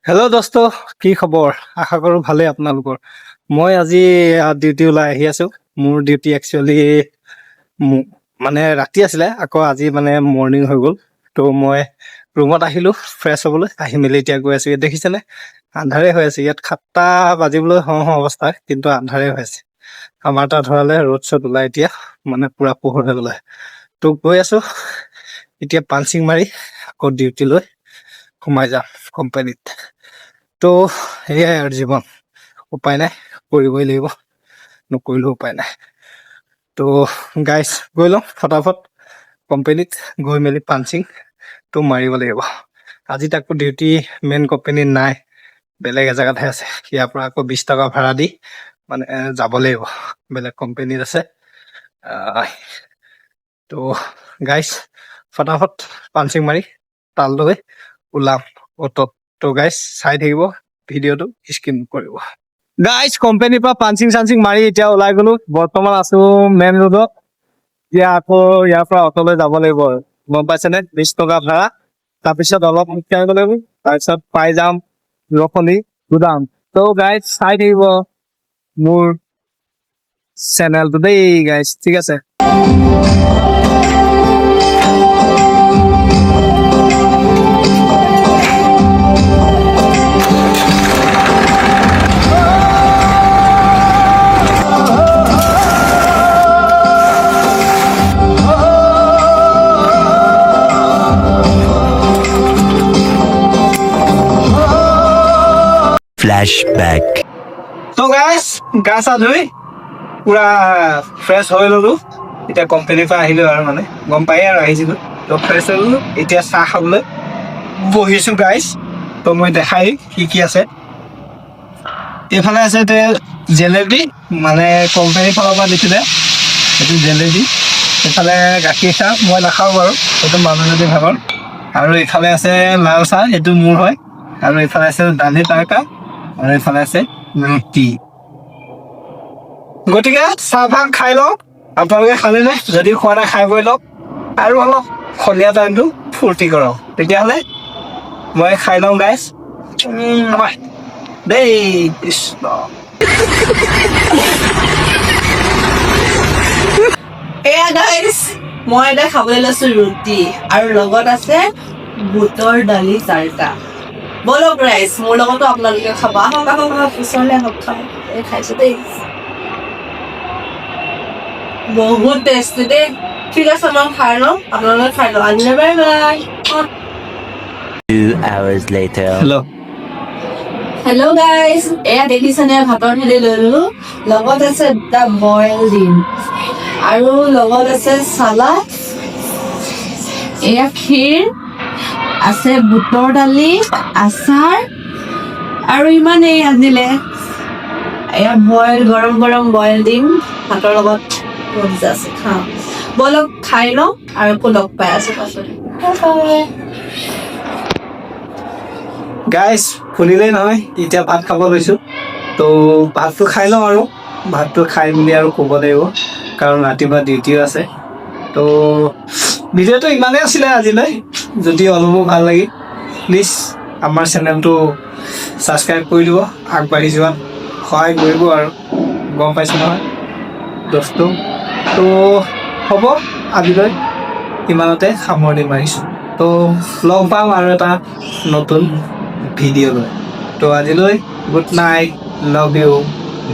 Hello' দোস্ত, কি খবৰ? আশা কৰোঁ ভালেই আপোনালোকৰ। মই আজি ডিউটি ওলাই আহি আছোঁ। মোৰ ডিউটি একচুৱেলি মানে ৰাতি আছিলে, আকৌ আজি মানে মৰ্ণিং হৈ গ'ল। ত' মই ৰুমত আহিলোঁ ফ্ৰেছ হ'বলৈ, আহি মেলি এতিয়া গৈ আছোঁ। ইয়াত দেখিছেনে, আন্ধাৰে হৈ আছে। ইয়াত 7টা বাজিবলৈ হওঁ হওঁ অৱস্থা, কিন্তু আন্ধাৰে হৈ আছে। আমাৰ তাত ধৰালে ৰ'দ চ'দ ওলাই এতিয়া, মানে পূৰা পোহৰ হৈ ওলায়। ত' গৈ আছোঁ এতিয়া পাঞ্চিং মাৰি আকৌ ডিউটিলৈ সোমাই যাম কোম্পানীত। ত' সেয়াই আৰু জীৱন, উপায় নাই, কৰিবই লাগিব, নকৰিলেও উপায় নাই। ত' গাইজ গৈ লওঁ ফটাফট কোম্পানীত, গৈ মেলি পাঞ্চিংটো মাৰিব লাগিব। আজি তাকো ডিউটি মেইন কোম্পানীত নাই, বেলেগ এজেগাতহে আছে। ইয়াৰ পৰা আকৌ 20 টকা ভাড়া দি মানে যাব লাগিব, বেলেগ কোম্পানীত আছে। ত' গাইজ ফটাফট পাঞ্চিং মাৰি তালৈ ওলাম অটত। ত' গাইজ চাই থাকিব ভিডিঅ'টো, স্কিপ কৰিব। গাইজ কোম্পানীৰ পৰা পাঞ্চিং চাঞ্চিং মাৰি এতিয়া ওলাই গ'লো। বৰ্তমান আছো মেইন ৰোডত। এতিয়া আকৌ ইয়াৰ পৰা অটলৈ যাব লাগিব, গম পাইছেনে? 20 টকা ভাড়া, তাৰপিছত অলপ খোজকাঢ়িব লাগিব, তাৰপিছত পাই যাম ৰখনি গুদাম। ত' গাইজ চাই থাকিব মোৰ চেনেলটো দেই গাইজ, ঠিক আছে? Flashback. তো গাইজ গা চা ধুই পুৰা ফ্ৰেছ হৈ ললো। এতিয়া কোম্পানীৰ পৰা আহিলো আৰু মানে গম পায়ে আৰু আহিছিলো। তো ফ্ৰেছ হৈ ললো, এতিয়া চাহ খাবলৈ বহিছো গাইজ। তো মই দেখাই কি কি আছে। এইফালে আছে জেলেবি, মানে কোম্পানীৰ ফালৰ পৰা দিছিলে সেইটো জেলেবি। এইফালে গাখীৰ চাহ, মই নাখাওঁ বাৰু, সেইটো মানুহজনী ভাগৰ। আৰু এইফালে আছে লাল চাহ, এইটো মোৰ হয়। আৰু এইফালে আছে দালি তড়কা, আৰু এইফালে আছে ৰুটি। গতিকে চাহ ভাগ খাই লওঁ। আপোনালোকে খালে নাই? যদি খোৱা নাই খাই বৈ লওক, আৰু অলপ সন্ধিয়া টাইমটো ফূৰ্তি কৰক। তেতিয়াহ'লে মই খাই লওঁ গাইজ দেই। কৃষ্ণ এয়া গাইজ, মই এটা খাবলৈ লৈছো ৰুটি, আৰু লগত আছে বুটৰ দালি তড়কা। বলক ৰাইজ, মোৰ লগতো আপোনালোকে খাব। আহক আহক আহক, ওচৰলৈ আহক, খাওক। এই খাইছো দেই, বহুত টেষ্টি দেই। ঠিক আছে, মই খাই লওঁ, আপোনালোকে খাই লওঁ। আজিলৈ bye bye. 2 hours later. Hello'. Hello' guys, এয়া দেখিছেনে ভাতৰ থালি লৈ ললো। লগত আছে দুটা বইল ডিম, আৰু লগত আছে চালাড, এয়া ক্ষীৰ আছে, বুটৰ দালি, আচাৰ, আৰু ইমানেই আনিলে। এয়া বইল, গৰম গৰম বইল ডিম ভাতৰ লগত মজা আছে। খাওঁ, বলক খাই লওঁ, আৰু আকৌ লগ পাই আছো পাছলৈ। গাইজ শুনিলেই নহয়, এতিয়া ভাত খাব লৈছোঁ। তো ভাতটো খাই লওঁ, আৰু ভাতটো খাই মেলি আৰু শুব লাগিব, কাৰণ ৰাতিপুৱা ডিউটিও আছে। তো ভিডিঅ'টো ইমানেই আছিলে আজিলৈ। যদি অলপো ভাল লাগি, প্লিজ আমাৰ চেনেলটো ছাবস্ক্ৰাইব কৰি দিব। আগবাঢ়ি যোৱাত সহায় কৰিব আৰু, গম পাইছোঁ নহয় দোস্তো। তো হ'ব, আজিলৈ ইমানতে সামৰণি মাৰিছোঁ। তো লগ পাম আৰু এটা নতুন ভিডিঅ' লৈ। তো আজিলৈ good night, love you,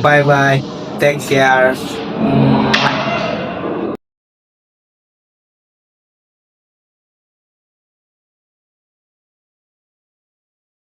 bye bye, take care.